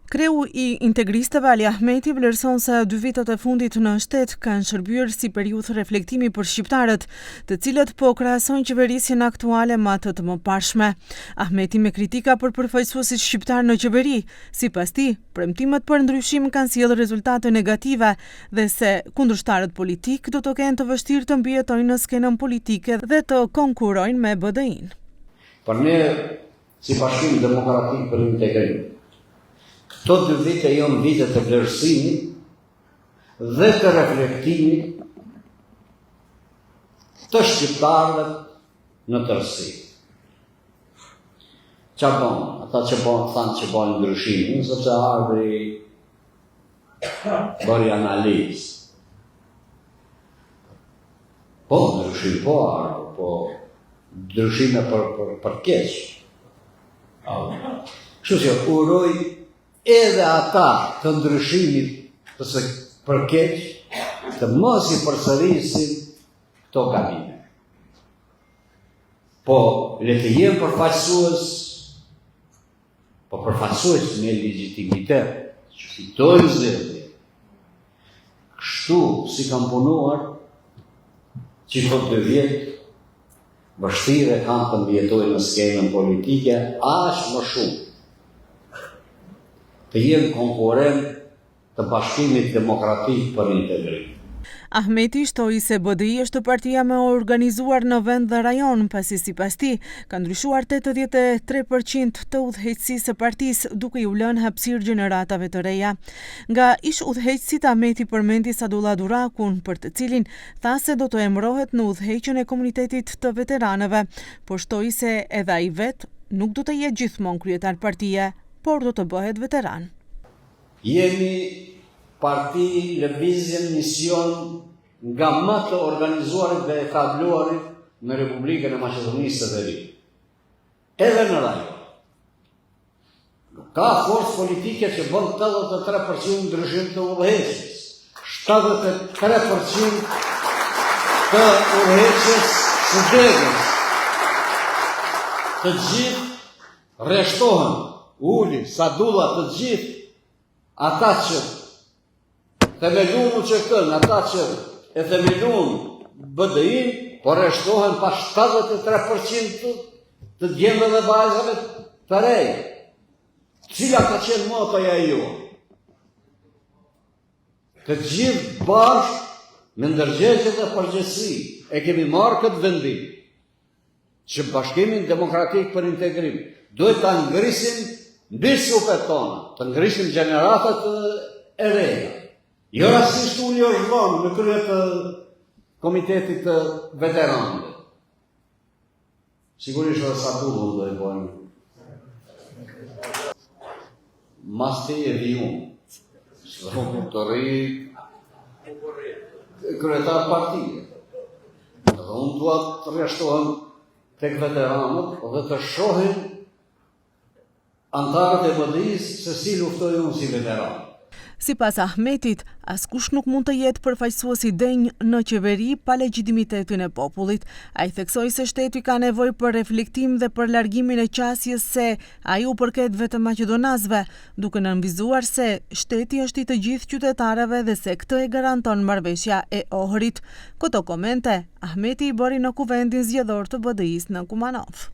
Kreu I integristëve Ali Ahmeti vlerëson se 2 vitet e fundit në shtet kanë shërbyer si periudhë reflektimi për shqiptarët, të cilët po krahasojnë qeverisjen aktuale me atë të mëparshme. Ahmeti me kritika për përfaqësuesit shqiptar në qeveri, sipas tij, premtimet për ndryshim kanë sjellë rezultate negative dhe se kundërshtarët politik do të kenë të vështirë të mbijetojnë në skenën politike dhe të konkurrojnë me BDI-n. Për ne, si Bashkim Demokratik për Integrim, këto 2 vite janë vite të vlerësimit dhe të reflektimit të shqiptarëve në tërësi. Qa bon? Ata që thanë që bon ndryshimin, sepse ardhi bëri analizë. Po, ndryshim po ardhë, po ndryshime për keq. Kështu që uroj edhe ata të ndryshimit për keq, të mos I përsërisin këto gabime. Po, le të jenë përfaqësues, po përfaqësues me legjitimitet, që fitojnë zgjedhje. Kështu si kam punuar, që këto 2 vjet, vështirë kam të mbijetojnë në skenën politike, aq më shumë. Të jenë konkurrent të Bashkimit Demokratik për Integrim. Ahmeti shtoi se BDI është partia më e organizuar në vend dhe rajon, pasi sipas tij ka ndryshuar 83% të udhëheqësisë së partisë, duke I lënë hapësirë gjeneratave të reja. Nga ish udhëheqësit, Ahmeti përmendi Sadullah Durakun, për të cilin tha se do të emërohet në udhëheqjen e komunitetit të veteranëve, por shtoi se edhe ai vet nuk do të jetë gjithmonë kryetar partie, por do të bëhet veteran. Jemi parti, lëvizje, mision nga më të organizuarit dhe etabluarit në Republikën e Maqedonisë së Veriut. Edhe në rajon. Ka forcë politike që bën 83% ndryshim të udhëheqjes, 73% të udhëheqjes së degës. Të gjithë rreshtohen, uli, Sadullah, të gjithë ata që themelun që këtën, ata që e themelun BDI-n, por rreshtohen pa 73% të djemve dhe vajzave të rej. Cila ka qenë motoja ju? Të gjithë bashkë me ndërgjegjë dhe përgjegjësi e kemi marrë këtë vendim që Bashkimin Demokratik për Integrim duhet ta ngrisim mbi supet tona, të ngrisim gjeneratat e reja. Jo rastisht unë jo zhvonë në krye të Komitetit të Veteranëve. Sigurisht edhe Sadullah do e bojnë. Mas te e vi unë, të ri kryetar partije. Dhe unë duat të rreshtohem tek veteranët dhe të shohin antarët e BDI-s se si luftoj unë si veteran. Sipas Ahmetit, askush nuk mund të jetë përfaqësues I denj në qeveri pa legjitimitetin e popullit. Ai theksoi se shteti ka nevojë për reflektim dhe për largimin e qasjes se ai u përket vetëm maqedonasëve, duke nënvizuar se shteti është I të gjithë qytetarëve dhe se këtë e garanton marrëveshja e Ohrit. Këto komente Ahmeti I bëri në kuvendin zgjedhor të BDI-s në Kumanov.